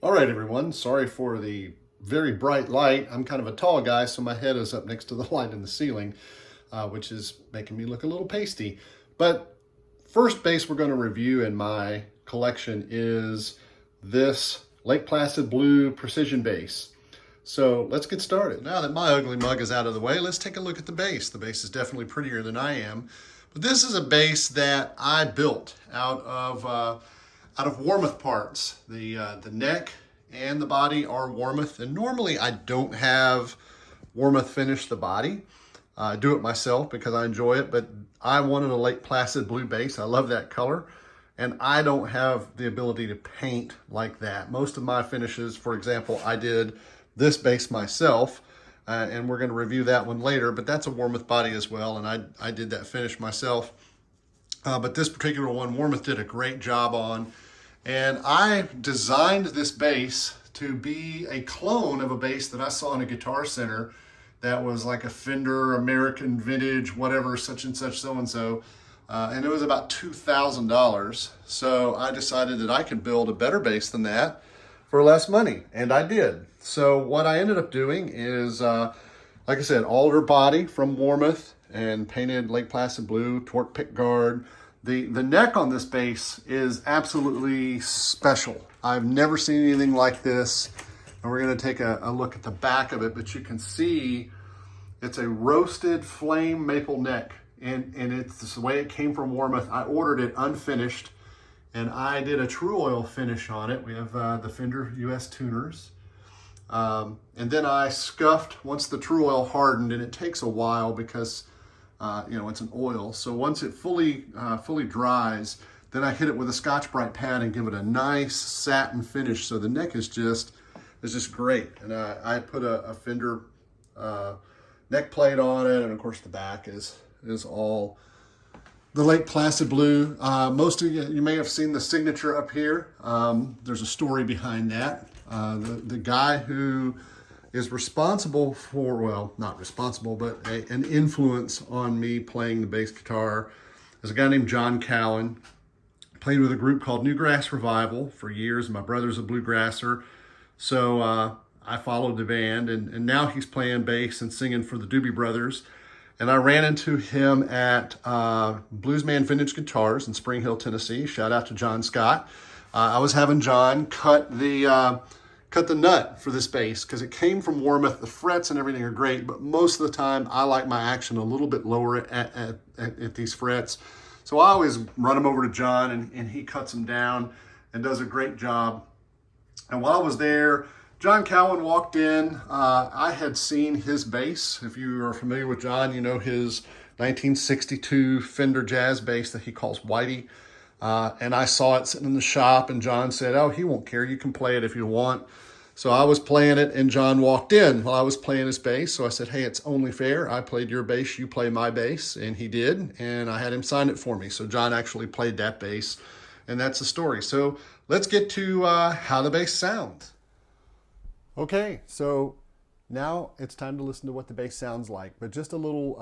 All right, everyone. Sorry for the very bright light. I'm kind of a tall guy, so my head is up next to the light in the ceiling, which is making me look a little pasty. But first bass we're going to review in my collection is this Lake Placid Blue Precision bass. So let's get started. Now that my ugly mug is out of the way, let's take a look at the bass. The bass is definitely prettier than I am. But this is a bass that I built out of Warmoth parts. The neck and the body are Warmoth, and normally I don't have Warmoth finish the body. I do it myself because I enjoy it, but I wanted a Lake Placid blue bass. I love that color, and I don't have the ability to paint like that. Most of my finishes, for example, I did this bass myself, and we're going to review that one later, but that's a Warmoth body as well, and I did that finish myself. But this particular one, Warmoth did a great job on. And I designed this bass to be a clone of a bass that I saw in a Guitar Center that was like a Fender American Vintage, whatever, such and such, so-and-so. And it was about $2,000. So I decided that I could build a better bass than that for less money, and I did. So what I ended up doing is, like I said, alder body from Warmoth and painted Lake Placid blue, torque pick guard. The neck on this bass is absolutely special. I've never seen anything like this. And we're gonna take a look at the back of it, but you can see it's a roasted flame maple neck. And it's the way it came from Warmoth. I ordered it unfinished, and I did a true oil finish on it. We have the Fender US tuners. And then I scuffed once the true oil hardened, and it takes a while because it's an oil. So once it fully dries, then I hit it with a Scotch-Brite pad and give it a nice satin finish. So the neck is just great. And I put a Fender neck plate on it, and of course the back is all the Lake Placid blue. Most of you may have seen the signature up here. There's a story behind that. The guy who is responsible for, well, not responsible, but an influence on me playing the bass guitar is a guy named John Cowan. Played with a group called Newgrass Revival for years. My brother's a bluegrasser, so I followed the band, and now he's playing bass and singing for the Doobie Brothers. And I ran into him at Bluesman Vintage Guitars in Spring Hill, Tennessee. Shout out to John Scott. I was having John cut the nut for this bass because it came from Warmoth. The frets and everything are great, but most of the time I like my action a little bit lower at these frets. So I always run them over to John, and he cuts them down and does a great job. And while I was there, John Cowan walked in. I had seen his bass. If you are familiar with John, you know his 1962 Fender jazz bass that he calls Whitey. And I saw it sitting in the shop, and John said, "Oh, he won't care. You can play it if you want." So I was playing it, and John walked in while I was playing his bass. So I said, "Hey, it's only fair. I played your bass, you play my bass." And he did, and I had him sign it for me. So John actually played that bass, and that's the story. So let's get to how the bass sounds. Okay, so now it's time to listen to what the bass sounds like, but just a little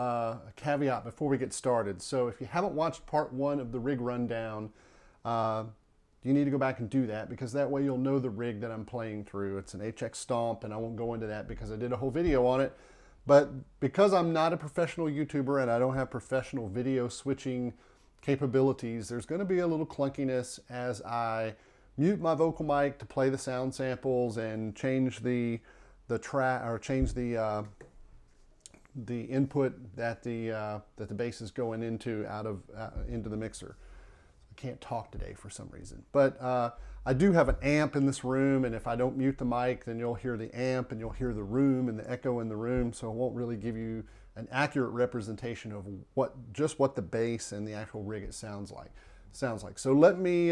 caveat before we get started. So if you haven't watched part 1 of the rig rundown, you need to go back and do that, because that way you'll know the rig that I'm playing through. It's an HX Stomp, and I won't go into that because I did a whole video on it. But because I'm not a professional YouTuber and I don't have professional video switching capabilities, there's going to be a little clunkiness as I mute my vocal mic to play the sound samples and change the track, or change the input that the bass is going into into the mixer. I can't talk today for some reason, but I do have an amp in this room, and if I don't mute the mic, then you'll hear the amp and you'll hear the room and the echo in the room, so it won't really give you an accurate representation of what the bass and the actual rig it sounds like. So let me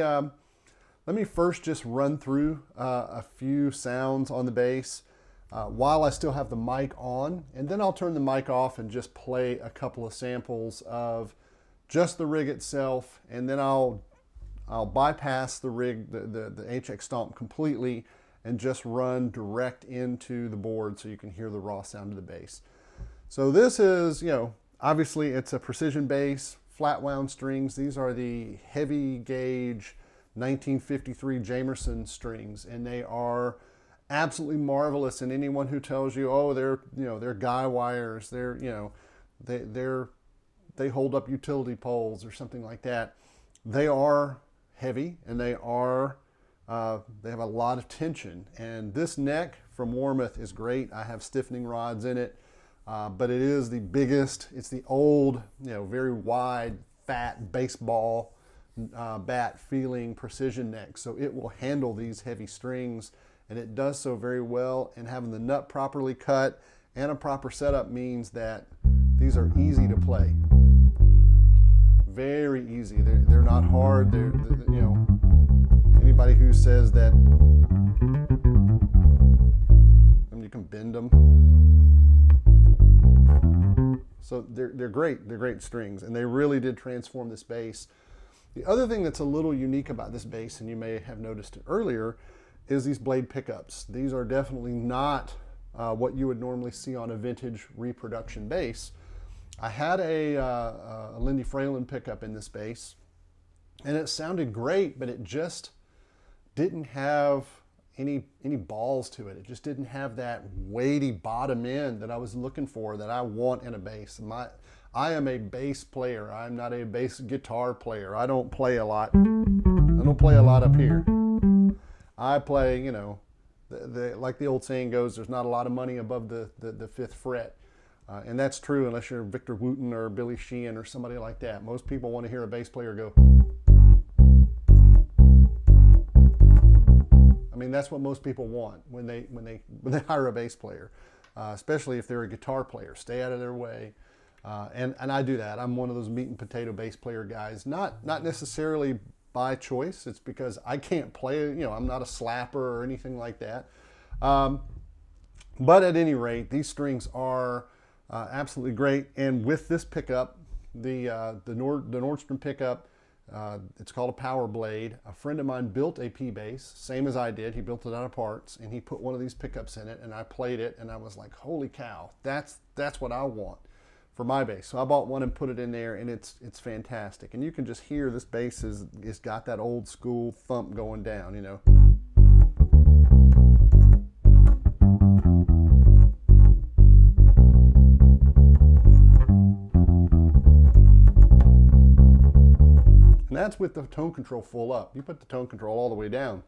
first just run through a few sounds on the bass while I still have the mic on, and then I'll turn the mic off and just play a couple of samples of just the rig itself, and then I'll bypass the rig, the HX Stomp completely, and just run direct into the board so you can hear the raw sound of the bass. So this is, obviously it's a precision bass, flat wound strings. These are the heavy gauge 1953 Jamerson strings, and they are absolutely marvelous. And anyone who tells you, oh, they're guy wires, they hold up utility poles or something like that, they are heavy, and they have a lot of tension. And this neck from Warmoth is great. I have stiffening rods in it, but it is the biggest. It's the old, very wide, fat baseball bat feeling precision neck. So it will handle these heavy strings, and it does so very well. And having the nut properly cut and a proper setup means that these are easy to play. Very easy. They're not hard. They're anybody who says that, you can bend them. So they're great. They're great strings, and they really did transform this bass. The other thing that's a little unique about this bass, and you may have noticed it earlier, is these blade pickups. These are definitely not what you would normally see on a vintage reproduction bass. I had a Lindy Fralin pickup in this bass, and it sounded great, but it just didn't have any balls to it. It just didn't have that weighty bottom end that I was looking for, that I want in a bass. I am a bass player. I'm not a bass guitar player. I don't play a lot. I don't play a lot up here. I play, like the old saying goes, there's not a lot of money above the fifth fret. And that's true unless you're Victor Wooten or Billy Sheehan or somebody like that. Most people want to hear a bass player go. I mean, that's what most people want when they hire a bass player, especially if they're a guitar player. Stay out of their way. And I do that. I'm one of those meat and potato bass player guys. Not necessarily by choice. It's because I can't play. I'm not a slapper or anything like that. But at any rate, these strings are absolutely great. And with this pickup, the Nordstrom pickup, it's called a Power Blade. A friend of mine built a P bass, same as I did. He built it out of parts, and he put one of these pickups in it, and I played it, and I was like, holy cow, that's what I want for my bass. So I bought one and put it in there, and it's fantastic. And you can just hear this bass is got that old school thump going down, And that's with the tone control full up. You put the tone control all the way down.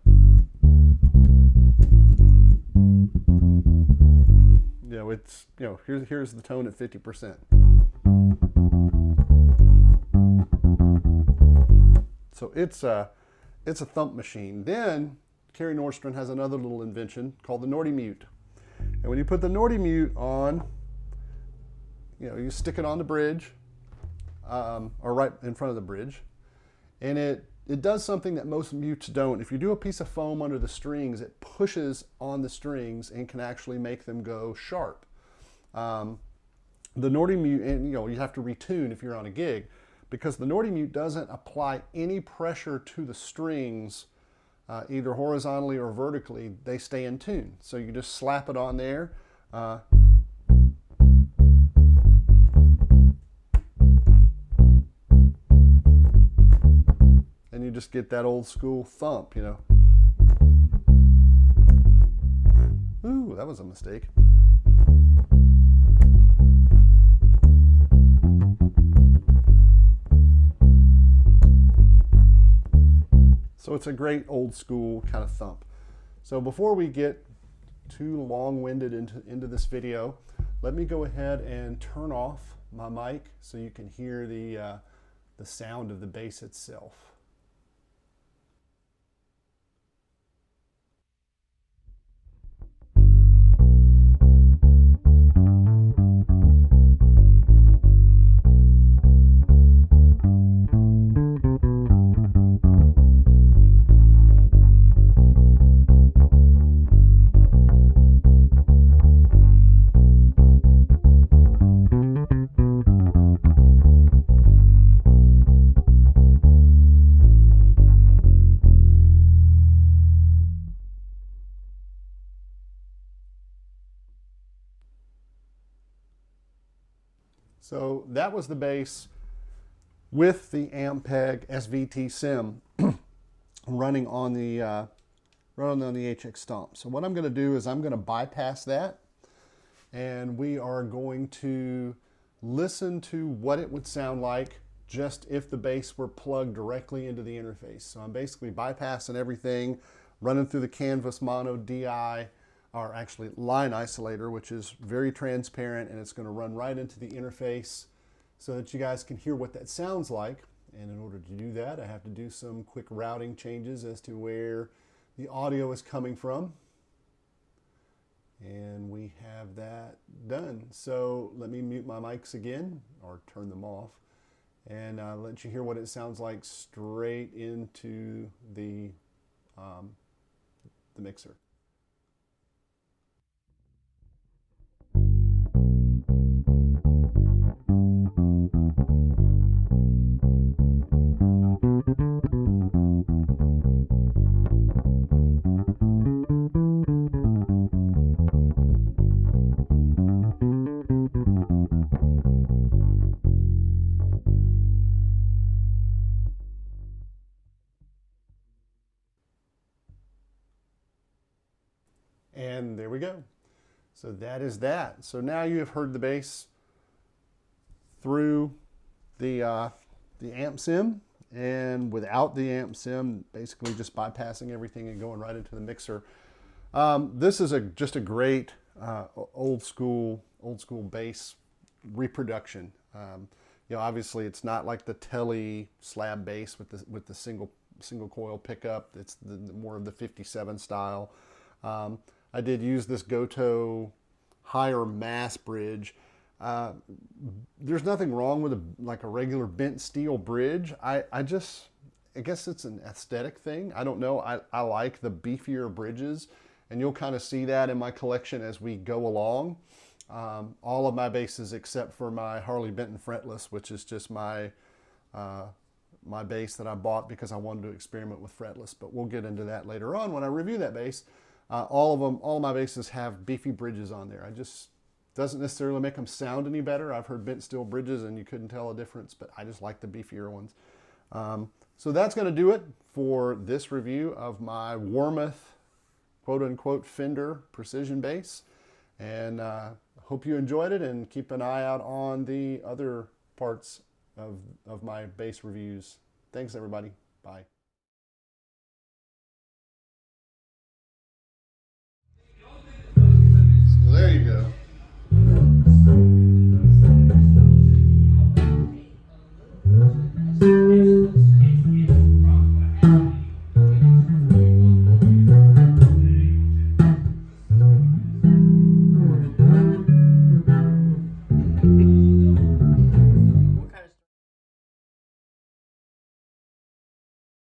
It's, here's the tone at 50%. So it's a thump machine. Then Kerry Nordstrom has another little invention called the Nordy Mute. And when you put the Nordy Mute on, you stick it on the bridge, or right in front of the bridge. And it does something that most mutes don't. If you do a piece of foam under the strings, it pushes on the strings and can actually make them go sharp. The Nordy Mute, and you have to retune if you're on a gig, because the Nordy Mute doesn't apply any pressure to the strings, either horizontally or vertically. They stay in tune. So you just slap it on there. And you just get that old school thump, Ooh, that was a mistake. So it's a great old school kind of thump. So before we get too long-winded into this video, let me go ahead and turn off my mic so you can hear the sound of the bass itself. So that was the bass with the Ampeg SVT Sim. running on the HX Stomp. So what I'm going to do is I'm going to bypass that, and we are going to listen to what it would sound like just if the bass were plugged directly into the interface. So I'm basically bypassing everything, running through the Canvas Mono DI, or actually line isolator, which is very transparent, and it's going to run right into the interface so that you guys can hear what that sounds like. And in order to do that, I have to do some quick routing changes as to where the audio is coming from. And we have that done. So let me mute my mics again, or turn them off, and let you hear what it sounds like straight into the mixer. And there we go. So that is that. So now you have heard the bass through the amp sim, and without the amp sim, basically just bypassing everything and going right into the mixer. This is just a great old school bass reproduction. Obviously it's not like the Tele slab bass with the single coil pickup. It's more of the 57 style. I did use this Goto higher mass bridge. There's nothing wrong with a regular bent steel bridge. I guess it's an aesthetic thing. I don't know. I like the beefier bridges, and you'll kind of see that in my collection as we go along. All of my basses except for my Harley Benton fretless, which is just my bass that I bought because I wanted to experiment with fretless. But we'll get into that later on when I review that bass. All of my basses have beefy bridges on there. Doesn't necessarily make them sound any better. I've heard bent steel bridges and you couldn't tell a difference, but I just like the beefier ones. So that's going to do it for this review of my Warmoth quote-unquote Fender precision bass. And hope you enjoyed it, and keep an eye out on the other parts of my bass reviews. Thanks, everybody. Bye. So there you go.